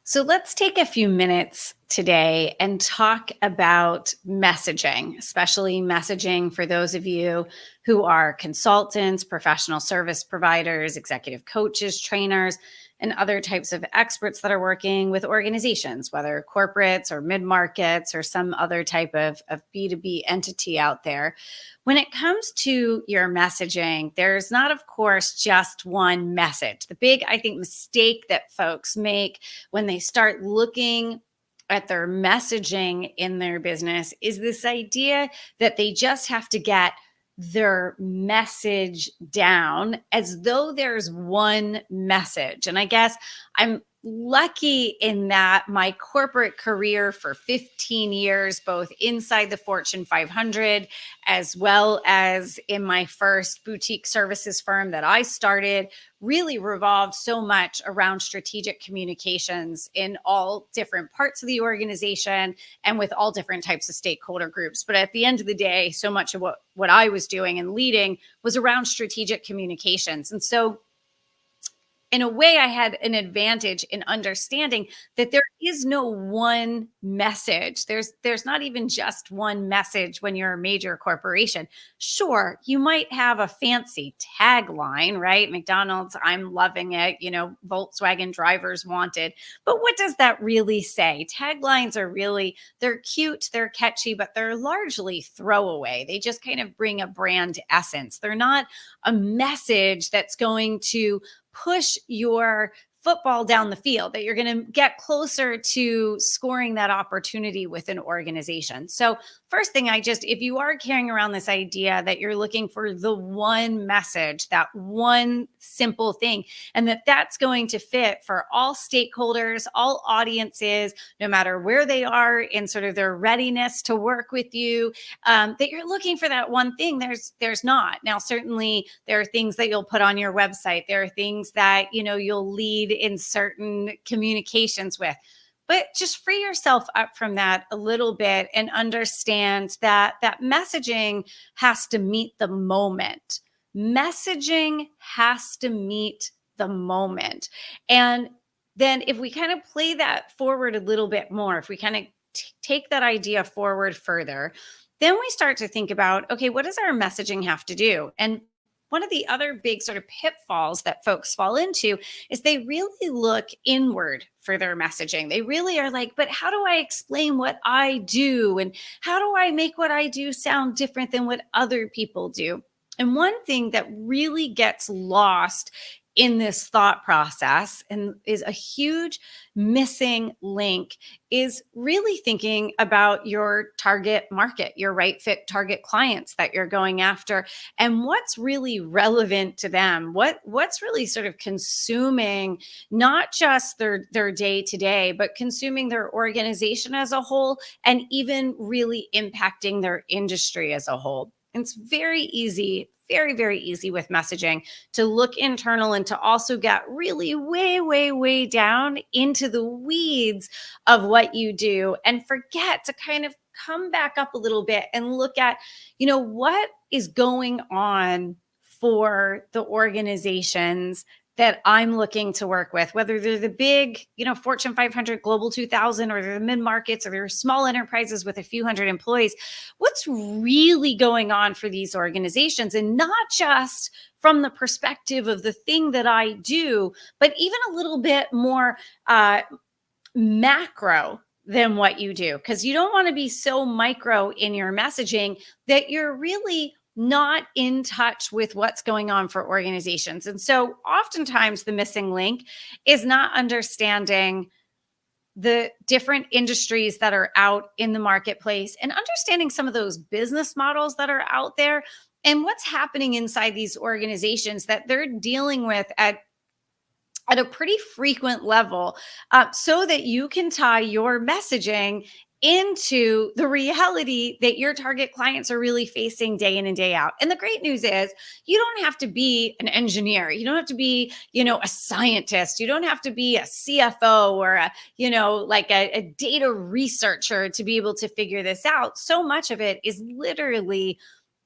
So let's take a few minutes today and talk about messaging, especially messaging for those of you who are consultants, professional service providers, executive coaches, trainers, and other types of experts that are working with organizations, whether corporates or mid markets or some other type of B2B entity out there. When it comes to your messaging, there's not, of course, just one message. The big, I think, mistake that folks make when they start looking at their messaging in their business is this idea that they just have to get their message down as though there's one message. And I guess I'm lucky in that my corporate career for 15 years, both inside the Fortune 500 as well as in my first boutique services firm that I started, really revolved so much around strategic communications in all different parts of the organization and with all different types of stakeholder groups. But at the end of the day, so much of what I was doing and leading was around strategic communications. And so in a way, I had an advantage in understanding that there is no one message. There's not even just one message when you're a major corporation. Sure, you might have a fancy tagline, right? McDonald's, I'm loving it, Volkswagen, drivers wanted. But what does that really say? Taglines are really, they're cute, they're catchy, but they're largely throwaway. They just kind of bring a brand essence. They're not a message that's going to push your football down the field, that you're going to get closer to scoring that opportunity with an organization. So first thing, if you are carrying around this idea that you're looking for the one message, that one simple thing, and that's going to fit for all stakeholders, all audiences, no matter where they are in sort of their readiness to work with you, that you're looking for that one thing, there's not. Now, certainly there are things that you'll put on your website. There are things that, you'll lead in certain communications with. But just free yourself up from that a little bit and understand that messaging has to meet the moment. Messaging has to meet the moment. And then if we kind of play that forward a little bit more, if we kind of take that idea forward further, then we start to think about, okay, what does our messaging have to do? And one of the other big sort of pitfalls that folks fall into is they really look inward for their messaging. They really are like, but how do I explain what I do? And how do I make what I do sound different than what other people do? And one thing that really gets lost in this thought process and is a huge missing link is really thinking about your target market, your right fit target clients that you're going after, and what's really relevant to them, what's really sort of consuming not just their day to day, but consuming their organization as a whole, and even really impacting their industry as a whole. It's very easy, very, very easy with messaging to look internal and to also get really way, way, way down into the weeds of what you do and forget to kind of come back up a little bit and look at, what is going on for the organizations that I'm looking to work with, whether they're the big, Fortune 500, Global 2000, or they're the mid markets, or they're small enterprises with a few hundred employees. What's really going on for these organizations? And not just from the perspective of the thing that I do, but even a little bit more macro than what you do, because you don't want to be so micro in your messaging that you're really not in touch with what's going on for organizations. And so oftentimes the missing link is not understanding the different industries that are out in the marketplace and understanding some of those business models that are out there and what's happening inside these organizations that they're dealing with at a pretty frequent level, so that you can tie your messaging into the reality that your target clients are really facing day in and day out. And the great news is you don't have to be an engineer. You don't have to be, a scientist. You don't have to be a CFO or a data researcher to be able to figure this out. So much of it is literally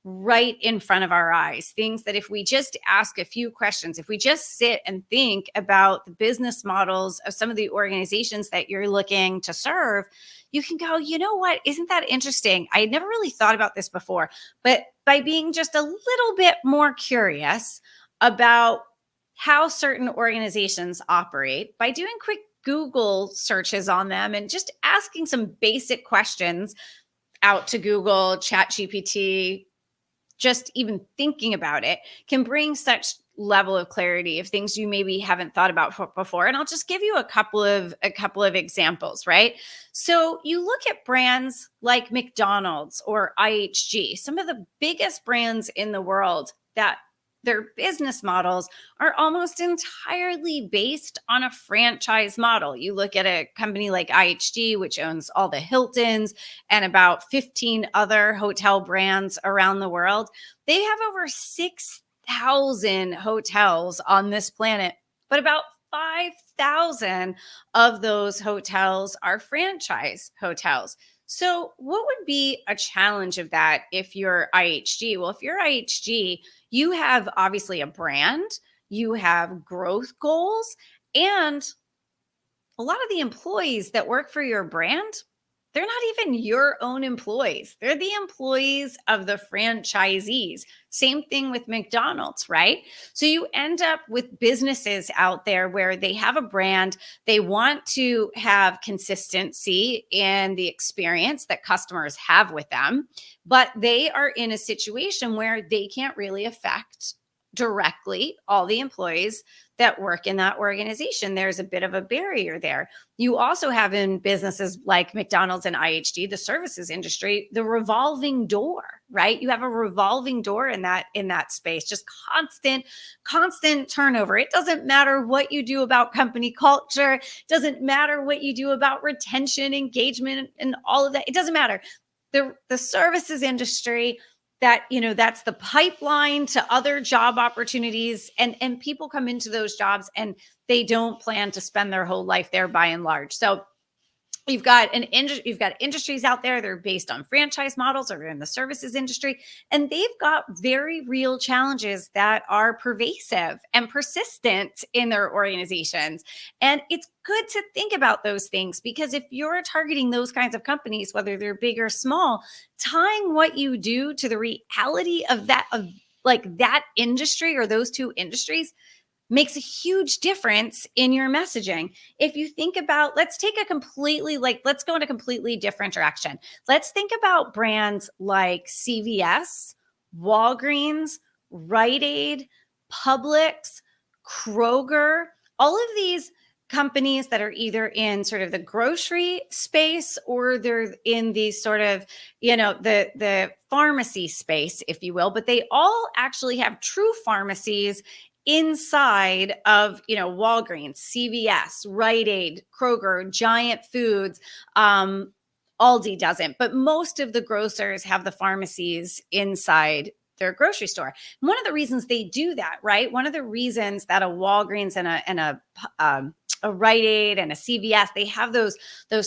right in front of our eyes. Things that if we just ask a few questions, if we just sit and think about the business models of some of the organizations that you're looking to serve, you can go, you know what? Isn't that interesting? I had never really thought about this before. But by being just a little bit more curious about how certain organizations operate, by doing quick Google searches on them and just asking some basic questions out to Google, ChatGPT, just even thinking about it can bring such level of clarity of things you maybe haven't thought about before. And I'll just give you a couple of examples, right? So you look at brands like McDonald's or IHG, some of the biggest brands in the world, that their business models are almost entirely based on a franchise model. You look at a company like IHG, which owns all the Hiltons and about 15 other hotel brands around the world. They have over 6,000 hotels on this planet, but about 5,000 of those hotels are franchise hotels. So, what would be a challenge of that if you're IHG? Well, if you're IHG, you have obviously a brand, you have growth goals, and a lot of the employees that work for your brand, they're not even your own employees. They're the employees of the franchisees. Same thing with McDonald's, right? So you end up with businesses out there where they have a brand, they want to have consistency in the experience that customers have with them, but they are in a situation where they can't really affect directly all the employees that work in that organization. There's a bit of a barrier there. You also have in businesses like McDonald's and IHG, the services industry, the revolving door, right? You have a revolving door in that space, just constant turnover. It doesn't matter what you do about company culture, it doesn't matter what you do about retention, engagement, and all of that. It doesn't matter. The services industry, that's the pipeline to other job opportunities, and people come into those jobs and they don't plan to spend their whole life there by and large. So you've got industries out there that are based on franchise models or in the services industry, and they've got very real challenges that are pervasive and persistent in their organizations. And it's good to think about those things, because if you're targeting those kinds of companies, whether they're big or small, tying what you do to the reality of like that industry or those two industries makes a huge difference in your messaging. If you think about, let's go in a completely different direction. Let's think about brands like CVS, Walgreens, Rite Aid, Publix, Kroger, all of these companies that are either in sort of the grocery space or they're in the sort of, the pharmacy space, if you will, but they all actually have true pharmacies inside of, Walgreens, CVS, Rite Aid, Kroger, Giant Foods. Aldi doesn't, but most of the grocers have the pharmacies inside their grocery store. One of the reasons they do that, right? One of the reasons that a Walgreens and a Rite Aid and a CVS, they have those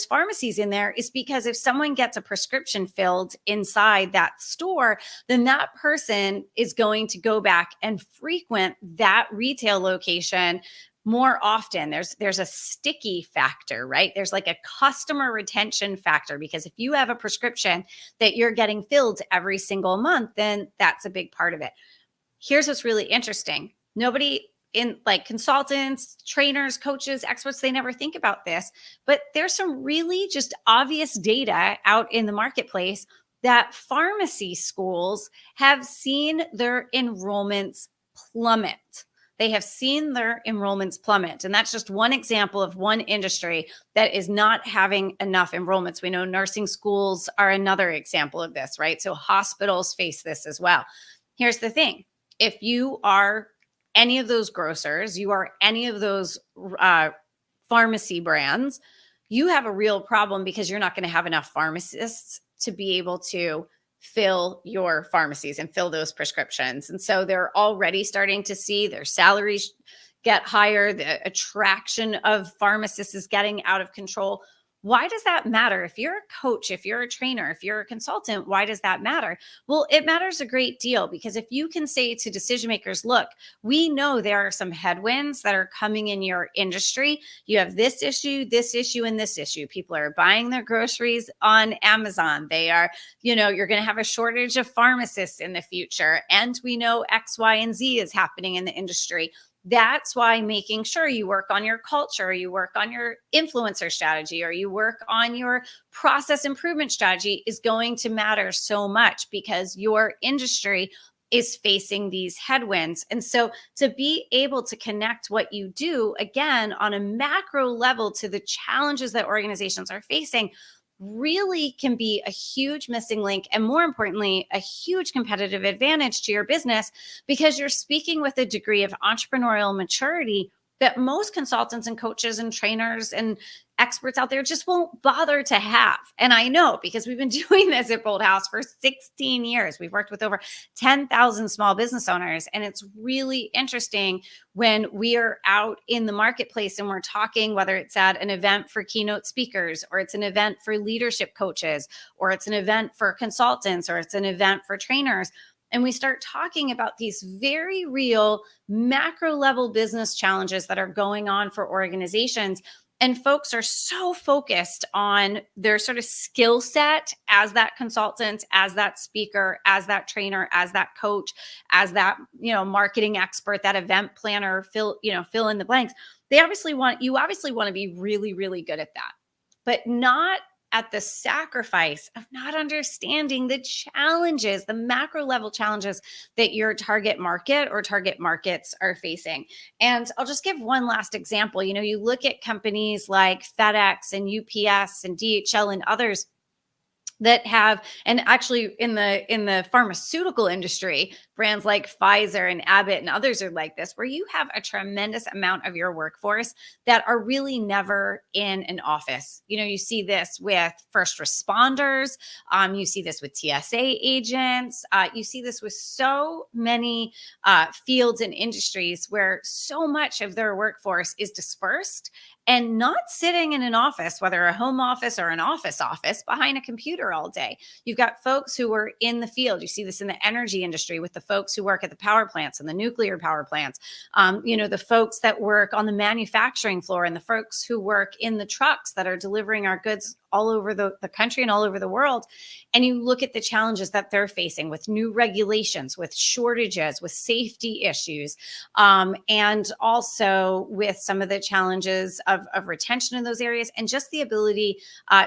pharmacies in there, is because if someone gets a prescription filled inside that store, then that person is going to go back and frequent that retail location more often. There's a sticky factor, right? There's like a customer retention factor, because if you have a prescription that you're getting filled every single month, then that's a big part of it. Here's what's really interesting. Nobody in, like, consultants, trainers, coaches, experts, they never think about this, but there's some really just obvious data out in the marketplace that pharmacy schools have seen their enrollments plummet. They have seen their enrollments plummet. And that's just one example of one industry that is not having enough enrollments. We know nursing schools are another example of this, right? So hospitals face this as well. Here's the thing. If you are any of those grocers, you are any of those pharmacy brands, you have a real problem, because you're not going to have enough pharmacists to be able to fill your pharmacies and fill those prescriptions. And so they're already starting to see their salaries get higher. The attraction of pharmacists is getting out of control. Why does that matter? If you're a coach, if you're a trainer, if you're a consultant, why does that matter? Well, it matters a great deal, because if you can say to decision makers, look, we know there are some headwinds that are coming in your industry. You have this issue, and this issue. People are buying their groceries on Amazon. They are, you're going to have a shortage of pharmacists in the future. And we know X, Y, and Z is happening in the industry. That's why making sure you work on your culture, you work on your influencer strategy, or you work on your process improvement strategy is going to matter so much, because your industry is facing these headwinds. And so to be able to connect what you do again on a macro level to the challenges that organizations are facing really can be a huge missing link, and more importantly, a huge competitive advantage to your business, because you're speaking with a degree of entrepreneurial maturity that most consultants and coaches and trainers and experts out there just won't bother to have. And I know, because we've been doing this at Bold House for 16 years. We've worked with over 10,000 small business owners. And it's really interesting when we are out in the marketplace and we're talking, whether it's at an event for keynote speakers, or it's an event for leadership coaches, or it's an event for consultants, or it's an event for trainers. And we start talking about these very real macro level business challenges that are going on for organizations. And folks are so focused on their sort of skill set as that consultant, as that speaker, as that trainer, as that coach, as that, marketing expert, that event planner, fill in the blanks. You obviously want to be really, really good at that, but not at the sacrifice of not understanding the challenges, the macro level challenges that your target market or target markets are facing. And I'll just give one last example. You look at companies like FedEx and UPS and DHL and others that have, and actually in the pharmaceutical industry, brands like Pfizer and Abbott and others are like this, where you have a tremendous amount of your workforce that are really never in an office. You see this with first responders, you see this with TSA agents, you see this with so many fields and industries where so much of their workforce is dispersed and not sitting in an office, whether a home office or an office behind a computer all day. You've got folks who are in the field. You see this in the energy industry with the folks who work at the power plants and the nuclear power plants, the folks that work on the manufacturing floor, and the folks who work in the trucks that are delivering our goods all over the country and all over the world. And you look at the challenges that they're facing with new regulations, with shortages, with safety issues, and also with some of the challenges of retention in those areas, and just the ability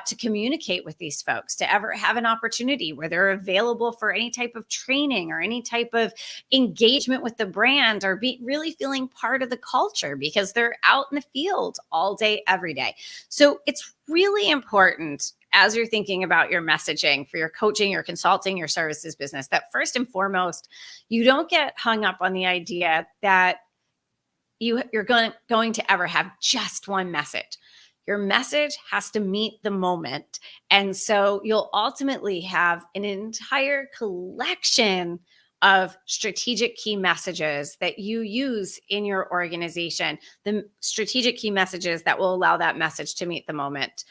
to communicate with these folks, to ever have an opportunity where they're available for any type of training or any type of engagement with the brand, or be really feeling part of the culture, because they're out in the field all day, every day. So it's really important, as you're thinking about your messaging for your coaching, your consulting, your services business, that first and foremost, you don't get hung up on the idea that you're going to ever have just one message. Your message has to meet the moment. And so you'll ultimately have an entire collection of strategic key messages that you use in your organization, the strategic key messages that will allow that message to meet the moment,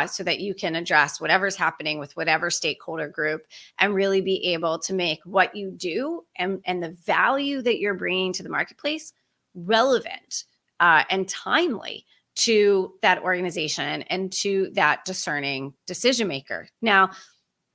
so that you can address whatever's happening with whatever stakeholder group, and really be able to make what you do and the value that you're bringing to the marketplace relevant and timely to that organization and to that discerning decision maker. Now,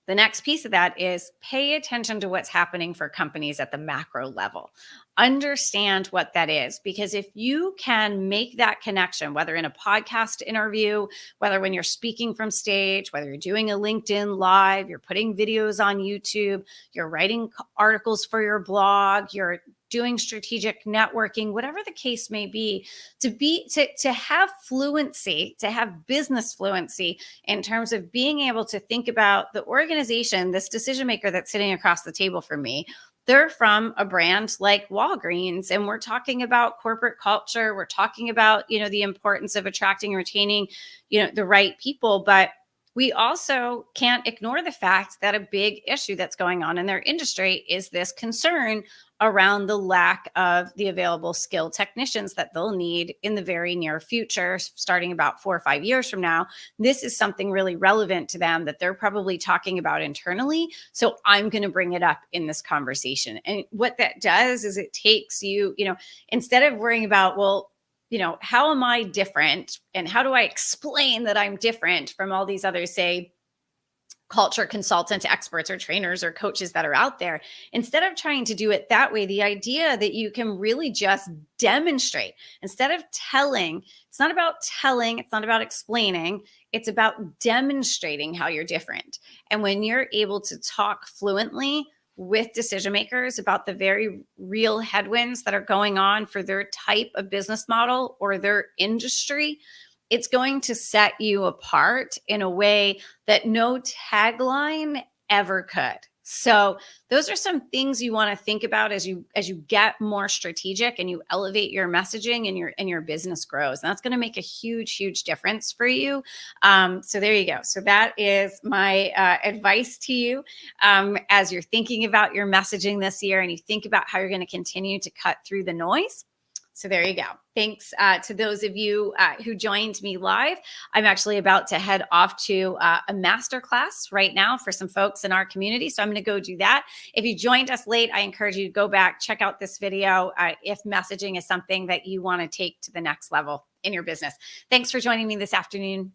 the next piece of that is pay attention to what's happening for companies at the macro level. Understand what that is, because if you can make that connection, whether in a podcast interview, whether when you're speaking from stage, whether you're doing a LinkedIn live, you're putting videos on YouTube, you're writing articles for your blog, you're doing strategic networking, whatever the case may be, to have fluency, to have business fluency in terms of being able to think about the organization, this decision maker that's sitting across the table from me. They're from a brand like Walgreens, and we're talking about corporate culture. We're talking about, the importance of attracting and retaining, the right people. But we also can't ignore the fact that a big issue that's going on in their industry is this concern around the lack of the available skilled technicians that they'll need in the very near future, starting about 4 or 5 years from now. This is something really relevant to them that they're probably talking about internally. So I'm going to bring it up in this conversation. And what that does is it takes you, instead of worrying about, well, how am I different? And how do I explain that I'm different from all these others, say, culture consultant experts or trainers or coaches that are out there? Instead of trying to do it that way, the idea that you can really just demonstrate instead of telling. It's not about telling, it's not about explaining, it's about demonstrating how you're different. And when you're able to talk fluently with decision makers about the very real headwinds that are going on for their type of business model or their industry, it's going to set you apart in a way that no tagline ever could. So those are some things you want to think about as you get more strategic and you elevate your messaging and your business grows. And that's going to make a huge difference for you. So there you go. So that is my advice to you as you're thinking about your messaging this year and you think about how you're going to continue to cut through the noise. So there you go. Thanks to those of you who joined me live. I'm actually about to head off to a masterclass right now for some folks in our community. So I'm going to go do that. If you joined us late, I encourage you to go back, check out this video if messaging is something that you want to take to the next level in your business. Thanks for joining me this afternoon.